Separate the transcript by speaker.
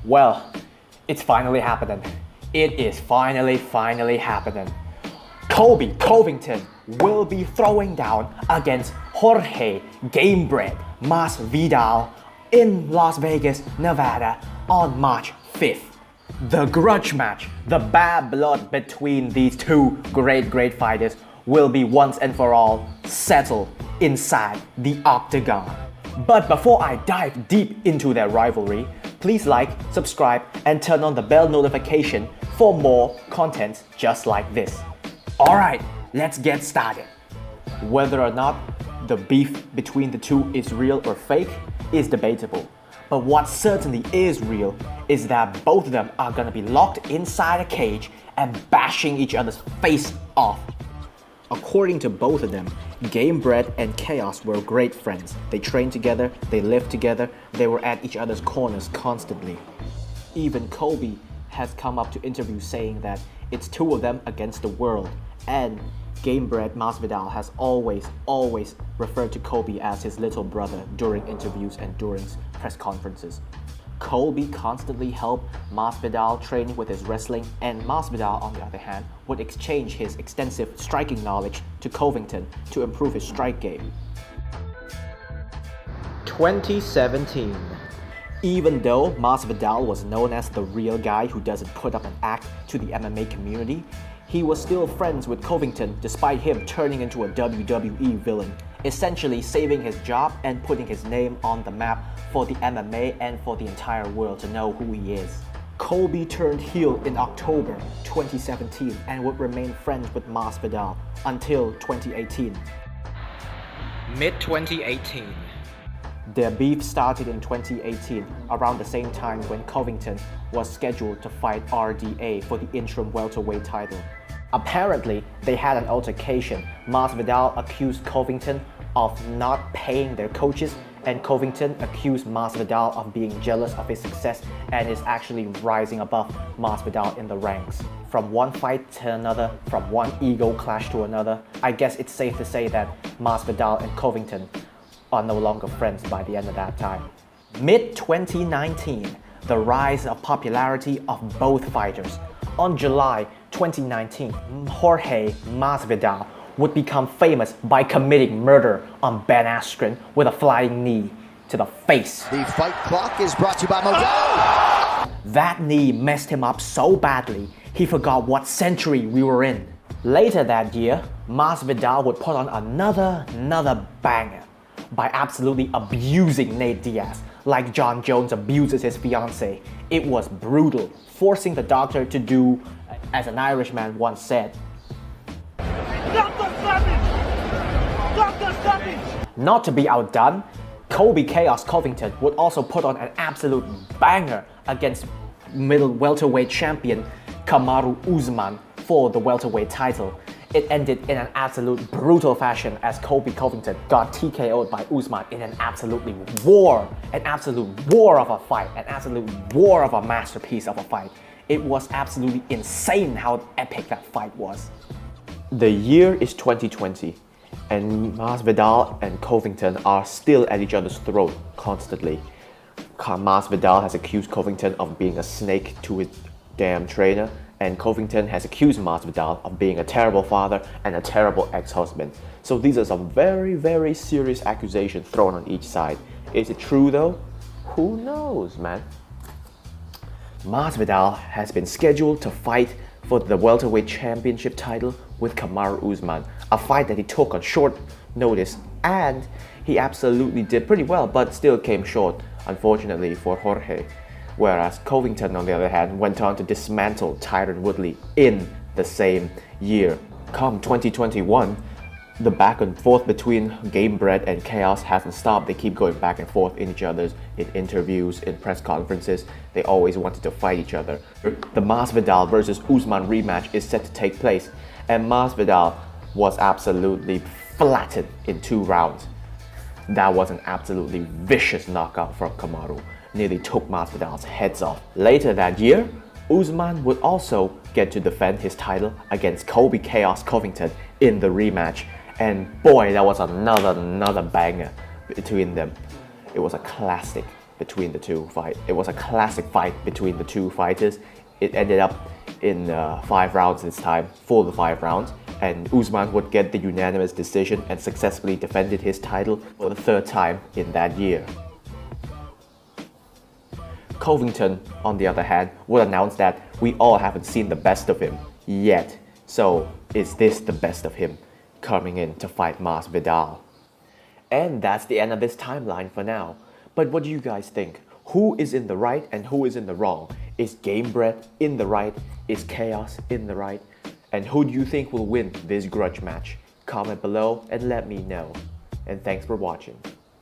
Speaker 1: Well, it's finally happening. It is finally happening. Colby Covington will be throwing down against Jorge Gamebred Masvidal in Las Vegas, Nevada on March 5th. The grudge match, the bad blood between these two great fighters will be once and for all settled inside the octagon. But before I dive deep into their rivalry, please like, subscribe, and turn on the bell notification for more content just like this. Alright, let's get started. Whether or not the beef between the two is real or fake is debatable. But what certainly is real is that both of them are gonna be locked inside a cage and bashing each other's face off. According to both of them, Gamebred and Chaos were great friends. They trained together, they lived together, they were at each other's corners constantly. Even Colby has come up to interviews saying that it's two of them against the world, and Gamebred Masvidal has always referred to Colby as his little brother during interviews and during press conferences. Colby constantly helped Masvidal training with his wrestling, and Masvidal, on the other hand, would exchange his extensive striking knowledge to Covington to improve his strike game. 2017. Even though Masvidal was known as the real guy who doesn't put up an act to the MMA community, he was still friends with Covington despite him turning into a WWE villain, essentially saving his job and putting his name on the map for the MMA and for the entire world to know who he is. Colby turned heel in October 2017 and would remain friends with Masvidal until 2018. Mid-2018. Their beef started in 2018, around the same time when Covington was scheduled to fight RDA for the interim welterweight title. Apparently, they had an altercation. Masvidal accused Covington of not paying their coaches, and Covington accused Masvidal of being jealous of his success and is actually rising above Masvidal in the ranks. From one fight to another, from one ego clash to another, I guess it's safe to say that Masvidal and Covington are no longer friends by the end of that time. Mid-2019, the rise of popularity of both fighters. On July 2019, Jorge Masvidal would become famous by committing murder on Ben Askren with a flying knee to the face.
Speaker 2: The fight clock is brought to you by Modelo.
Speaker 1: That knee messed him up so badly, he forgot what century we were in. Later that year, Masvidal would put on another banger by absolutely abusing Nate Diaz, like John Jones abuses his fiancée. It was brutal, forcing the doctor to do, as an Irishman once said,
Speaker 3: Dr. Savage! Dr. Savage!
Speaker 1: Not to be outdone, Colby Chaos Covington would also put on an absolute banger against middle welterweight champion Kamaru Usman for the welterweight title. It ended in an absolute brutal fashion as Colby Covington got TKO'd by Usman in an absolute war of a fight, an absolute war of a masterpiece of a fight. It was absolutely insane how epic that fight was. The year is 2020, and Masvidal and Covington are still at each other's throat constantly. Masvidal has accused Covington of being a snake to his damn trainer, and Covington has accused Masvidal of being a terrible father and a terrible ex-husband. So these are some very serious accusations thrown on each side. Is it true though? Who knows, man? Masvidal has been scheduled to fight for the welterweight championship title with Kamaru Usman, a fight that he took on short notice, and he absolutely did pretty well, but still came short, unfortunately for Jorge. Whereas Covington, on the other hand, went on to dismantle Tyron Woodley in the same year. Come 2021, the back and forth between Gamebred and Chaos hasn't stopped. They keep going back and forth in each other's in interviews, in press conferences. They always wanted to fight each other. The Masvidal versus Usman rematch is set to take place, and Masvidal was absolutely flattened in 2 rounds. That was an absolutely vicious knockout from Kamaru. Nearly took Masvidal's heads off. Later that year, Usman would also get to defend his title against Colby Chaos Covington in the rematch. And boy, that was another banger between them. It was a classic. between the two fight. It was a classic fight between the two fighters. It ended up in 5 rounds this time, 4 to 5 rounds, and Usman would get the unanimous decision and successfully defended his title for the 3rd time in that year. Covington, on the other hand, would announce that we all haven't seen the best of him yet. So, is this the best of him coming in to fight Masvidal? And that's the end of this timeline for now. But what do you guys think? Who is in the right and who is in the wrong? Is Gamebred in the right? Is Chaos in the right? And who do you think will win this grudge match? Comment below and let me know. And thanks for watching.